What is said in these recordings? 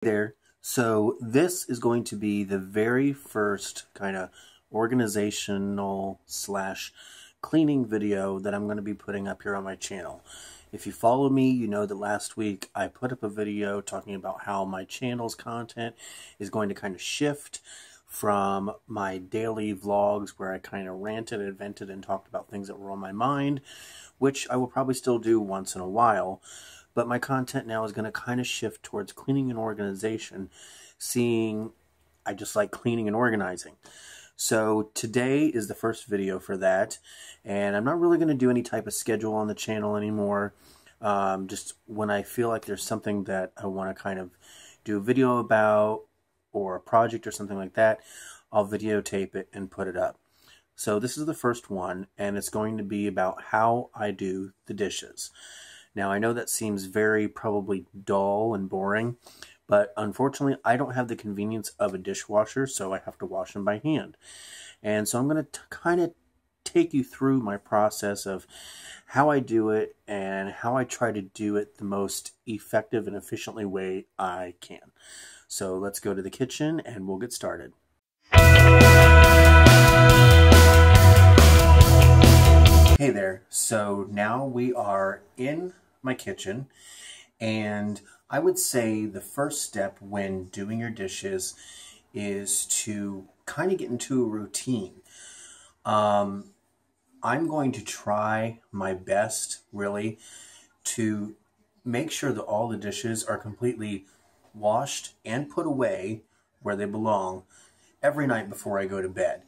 There. So this is going to be the very first kind of organizational slash cleaning video that I'm going to be putting up here on my channel. If you follow me, you know that last week I put up a video talking about how my channel's content is going to kind of shift from my daily vlogs where I kind of ranted and vented and talked about things that were on my mind, which I will probably still do once in a while. But my content now is going to kind of shift towards cleaning and organization, seeing I just like cleaning and organizing. So today is the first video for that, and I'm not really going to do any type of schedule on the channel anymore. Just when I feel like there's something that I want to kind of do a video about, or a project or something like that, I'll videotape it and put it up. So this is the first one, and it's going to be about how I do the dishes. Now, I know that seems very probably dull and boring, but unfortunately, I don't have the convenience of a dishwasher, so I have to wash them by hand. And so I'm going to kind of take you through my process of how I do it and how I try to do it the most effective and efficiently way I can. So let's go to the kitchen and we'll get started. Hey there, so now we are in my kitchen, and I would say the first step when doing your dishes is to kind of get into a routine. I'm going to try my best, really, to make sure that all the dishes are completely washed and put away where they belong every night before I go to bed.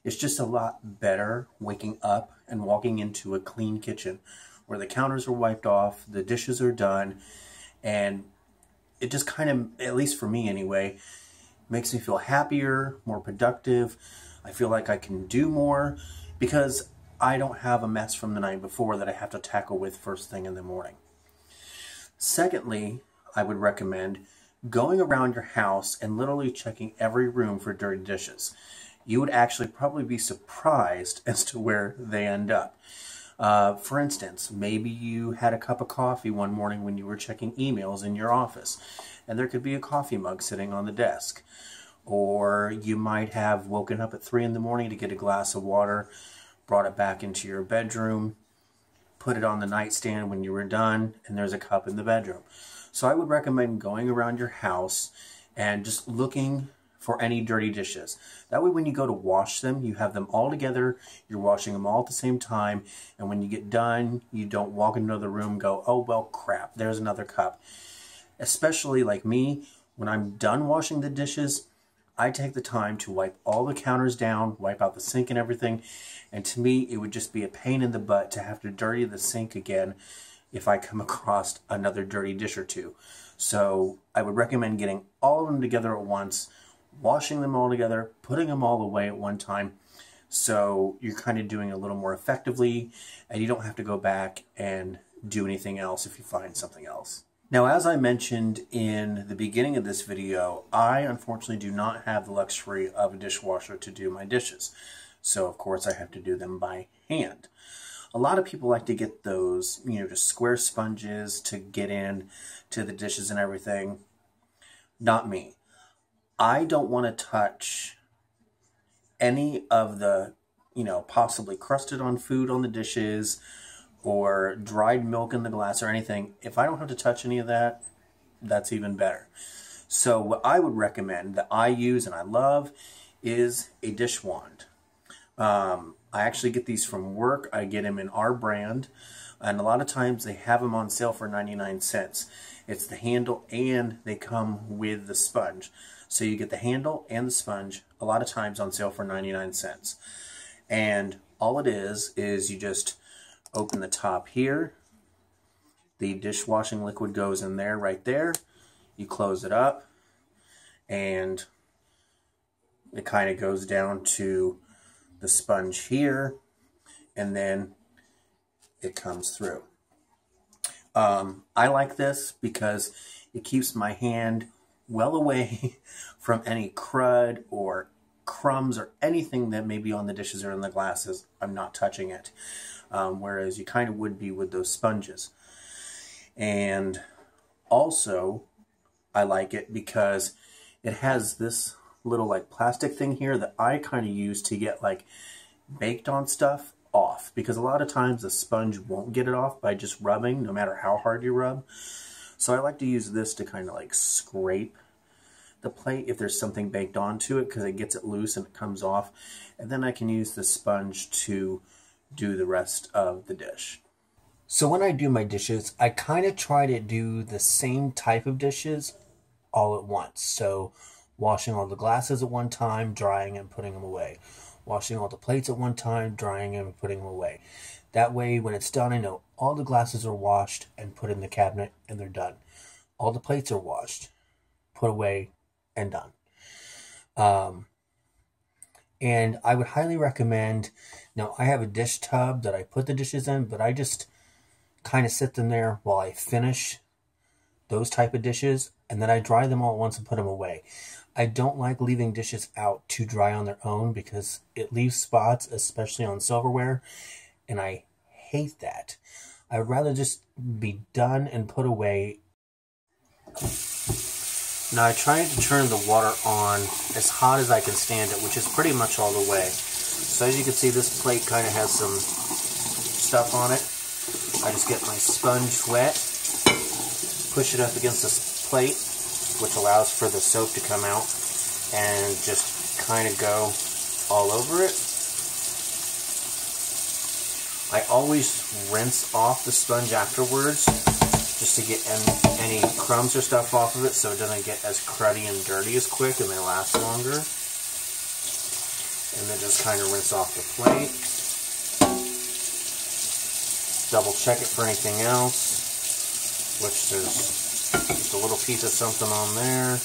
It's just a lot better waking up and walking into a clean kitchen where the counters are wiped off, the dishes are done, and it just kind of, at least for me anyway, makes me feel happier, more productive. I feel like I can do more because I don't have a mess from the night before that I have to tackle with first thing in the morning. Secondly, I would recommend going around your house and literally checking every room for dirty dishes. You would actually probably be surprised as to where they end up. For instance, maybe you had a cup of coffee one morning when you were checking emails in your office, and there could be a coffee mug sitting on the desk. Or you might have woken up at 3 in the morning to get a glass of water, brought it back into your bedroom, put it on the nightstand when you were done, and there's a cup in the bedroom. So I would recommend going around your house and just looking for any dirty dishes. That way when you go to wash them, you have them all together, you're washing them all at the same time, and when you get done, you don't walk into the room and go, oh well crap, there's another cup. Especially like me, when I'm done washing the dishes, I take the time to wipe all the counters down, wipe out the sink and everything, and to me it would just be a pain in the butt to have to dirty the sink again if I come across another dirty dish or two. So I would recommend getting all of them together at once, washing them all together, putting them all away at one time, so you're kind of doing it a little more effectively, and you don't have to go back and do anything else if you find something else. Now, as I mentioned in the beginning of this video, I unfortunately do not have the luxury of a dishwasher to do my dishes. So, of course, I have to do them by hand. A lot of people like to get those, just square sponges to get in to the dishes and everything. Not me. I don't want to touch any of the, possibly crusted on food on the dishes or dried milk in the glass or anything. If I don't have to touch any of that, that's even better. So what I would recommend that I use and I love is a dish wand. I actually get these from work. I get them in our brand, and a lot of times they have them on sale for 99 cents. It's the handle and they come with the sponge. So you get the handle and the sponge a lot of times on sale for 99 cents. And all it is you just open the top here. The dishwashing liquid goes in there right there. You close it up and it kind of goes down to the sponge here, and then it comes through. I like this because it keeps my hand well away from any crud or crumbs or anything that may be on the dishes or in the glasses. I'm not touching it, whereas you kind of would be with those sponges. And also, I like it because it has this little like plastic thing here that I kind of use to get like baked on stuff off, because a lot of times the sponge won't get it off by just rubbing, no matter how hard you rub. So I like to use this to kind of like scrape the plate if there's something baked onto it, because it gets it loose and it comes off. And then I can use the sponge to do the rest of the dish. So when I do my dishes, I kind of try to do the same type of dishes all at once. So washing all the glasses at one time, drying and putting them away. Washing all the plates at one time, drying them and putting them away. That way, when it's done, I know all the glasses are washed and put in the cabinet and they're done. All the plates are washed, put away, and done. And I would highly recommend, now I have a dish tub that I put the dishes in, but I just kind of sit them there while I finish those type of dishes, and then I dry them all at once and put them away. I don't like leaving dishes out to dry on their own because it leaves spots, especially on silverware, and I hate that. I would rather just be done and put away. Now I try to turn the water on as hot as I can stand it, which is pretty much all the way. So as you can see, this plate kind of has some stuff on it. I just get my sponge wet, push it up against this plate, which allows for the soap to come out, and just kind of go all over it. I always rinse off the sponge afterwards, just to get any crumbs or stuff off of it so it doesn't get as cruddy and dirty as quick and they last longer. And then just kind of rinse off the plate. Double check it for anything else, which there's just a little piece of something on there.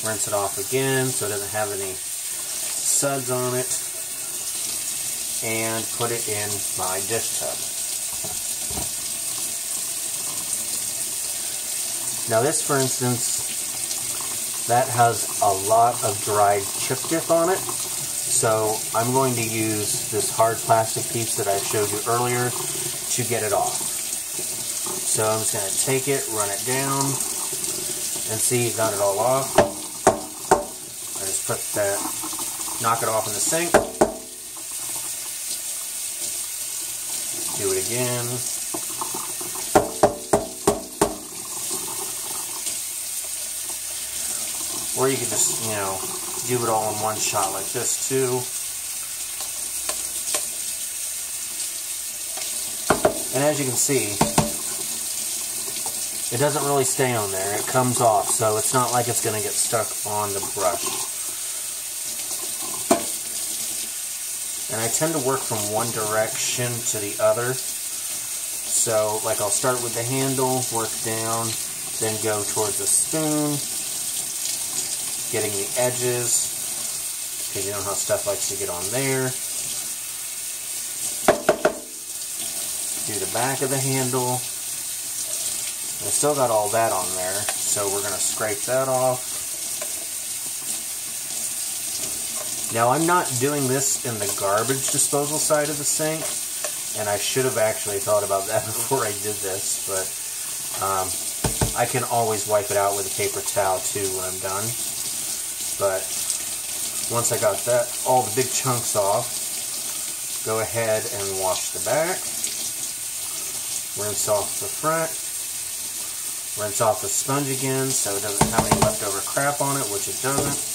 Rinse it off again so it doesn't have any suds on it. And put it in my dish tub. Now this, for instance, that has a lot of dried chip dip on it. So I'm going to use this hard plastic piece that I showed you earlier to get it off. So I'm just going to take it, run it down, and see, got it all off. I just put that, knock it off in the sink. Do it again. Or you could just, do it all in one shot like this too. And as you can see, it doesn't really stay on there. It comes off, so it's not like it's going to get stuck on the brush. And I tend to work from one direction to the other. So, like, I'll start with the handle, work down, then go towards the spoon, getting the edges, because you know how stuff likes to get on there. Do the back of the handle. I still got all that on there, so we're going to scrape that off. Now, I'm not doing this in the garbage disposal side of the sink, and I should have actually thought about that before I did this, but I can always wipe it out with a paper towel too when I'm done. But once I got that, all the big chunks off, go ahead and wash the back, rinse off the front, rinse off the sponge again so it doesn't have any leftover crap on it, which it doesn't.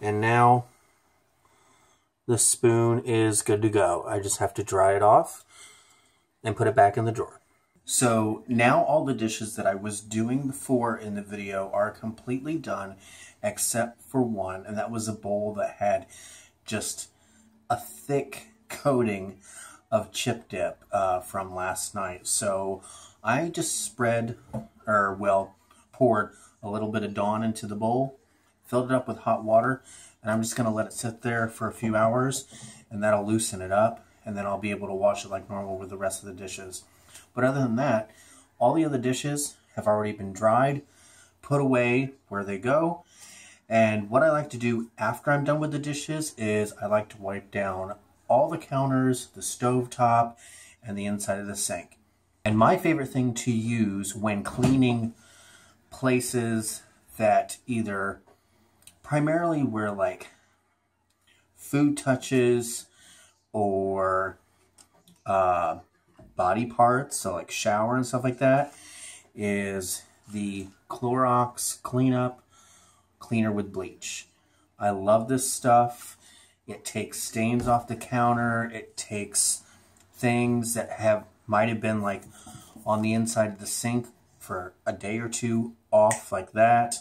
And now the spoon is good to go. I just have to dry it off and put it back in the drawer. So now all the dishes that I was doing before in the video are completely done except for one, and that was a bowl that had just a thick coating of chip dip from last night. So I just poured a little bit of Dawn into the bowl, filled it up with hot water, and I'm just going to let it sit there for a few hours, and that'll loosen it up, and then I'll be able to wash it like normal with the rest of the dishes. But other than that, all the other dishes have already been dried, put away where they go. And what I like to do after I'm done with the dishes is I like to wipe down all the counters, the stove top, and the inside of the sink. And my favorite thing to use when cleaning places that either primarily where like food touches or body parts, so like shower and stuff like that, is the Clorox cleaner with bleach. I love this stuff. It takes stains off the counter. It takes things that might have been like on the inside of the sink for a day or two off like that.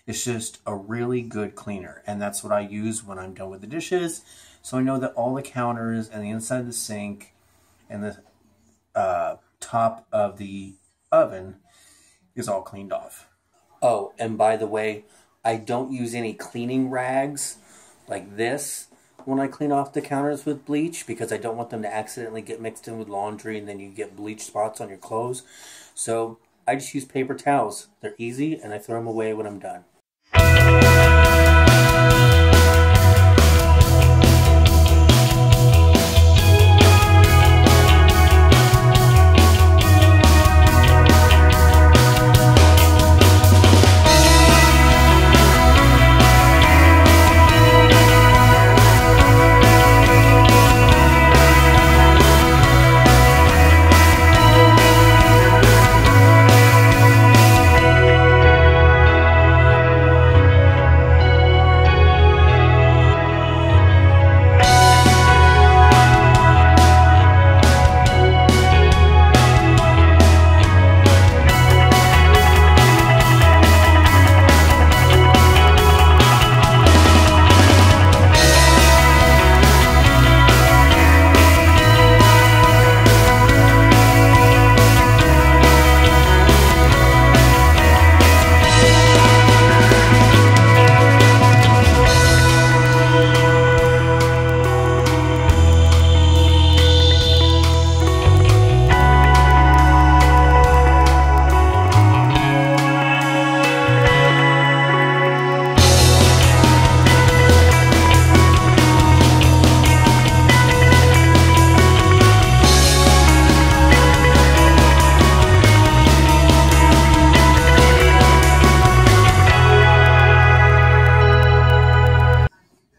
It's just a really good cleaner, and that's what I use when I'm done with the dishes. So I know that all the counters and the inside of the sink and the top of the oven is all cleaned off. Oh, and by the way, I don't use any cleaning rags like this when I clean off the counters with bleach, because I don't want them to accidentally get mixed in with laundry and then you get bleach spots on your clothes. So I just use paper towels. They're easy and I throw them away when I'm done.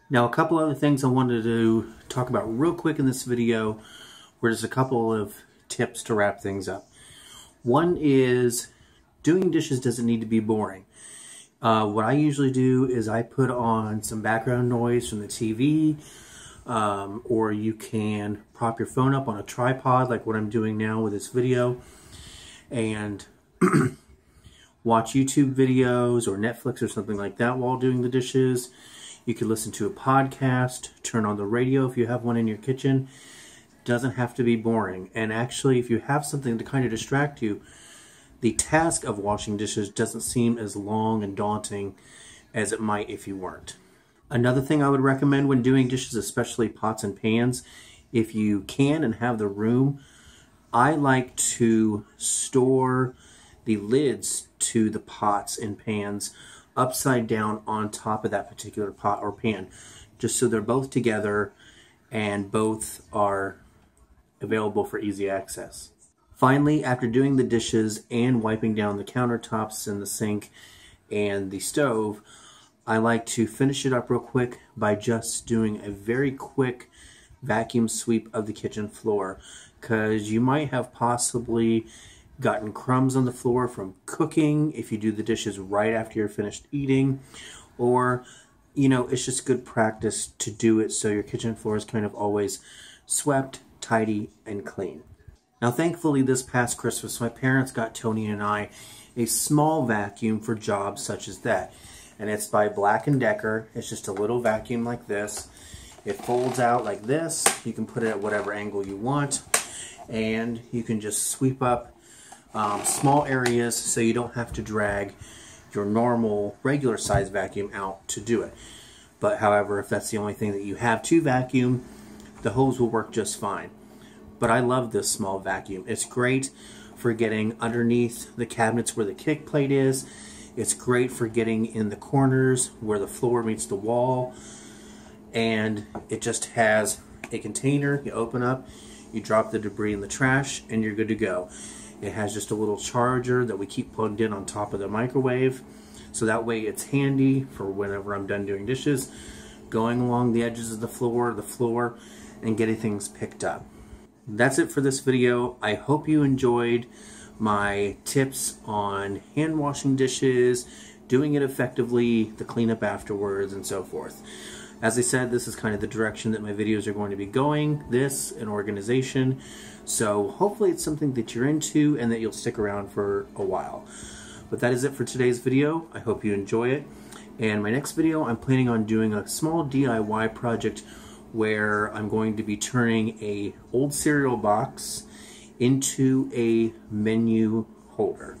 Now, a couple other things I wanted to talk about real quick in this video were just a couple of tips to wrap things up. One is doing dishes doesn't need to be boring. What I usually do is I put on some background noise from the TV, or you can prop your phone up on a tripod like what I'm doing now with this video and watch YouTube videos or Netflix or something like that while doing the dishes. You could listen to a podcast, turn on the radio if you have one in your kitchen. It doesn't have to be boring. And actually, if you have something to kind of distract you, the task of washing dishes doesn't seem as long and daunting as it might if you weren't. Another thing I would recommend when doing dishes, especially pots and pans, if you can and have the room, I like to store the lids to the pots and pans upside down on top of that particular pot or pan, just so they're both together and both are available for easy access. Finally, after doing the dishes and wiping down the countertops and the sink and the stove, I like to finish it up real quick by just doing a very quick vacuum sweep of the kitchen floor, because you might have possibly gotten crumbs on the floor from cooking if you do the dishes right after you're finished eating, or it's just good practice to do it so your kitchen floor is kind of always swept, tidy, and clean. Now, thankfully, this past Christmas, my parents got Tony and I a small vacuum for jobs such as that, and it's by Black & Decker. It's just a little vacuum like this. It folds out like this. You can put it at whatever angle you want, and you can just sweep up small areas so you don't have to drag your normal regular size vacuum out to do it. But however, if that's the only thing that you have to vacuum, the hose will work just fine. But I love this small vacuum. It's great for getting underneath the cabinets where the kick plate is. It's great for getting in the corners where the floor meets the wall. And it just has a container you open up, you drop the debris in the trash, and you're good to go. It has just a little charger that we keep plugged in on top of the microwave. So that way it's handy for whenever I'm done doing dishes, going along the edges of the floor, and getting things picked up. That's it for this video. I hope you enjoyed my tips on hand washing dishes, doing it effectively, the cleanup afterwards, and so forth. As I said, this is kind of the direction that my videos are going to be going, this and organization. So hopefully it's something that you're into and that you'll stick around for a while. But that is it for today's video. I hope you enjoy it. And my next video, I'm planning on doing a small DIY project where I'm going to be turning a old cereal box into a menu holder.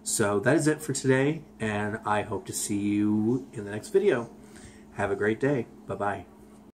So that is it for today, and I hope to see you in the next video. Have a great day. Bye-bye.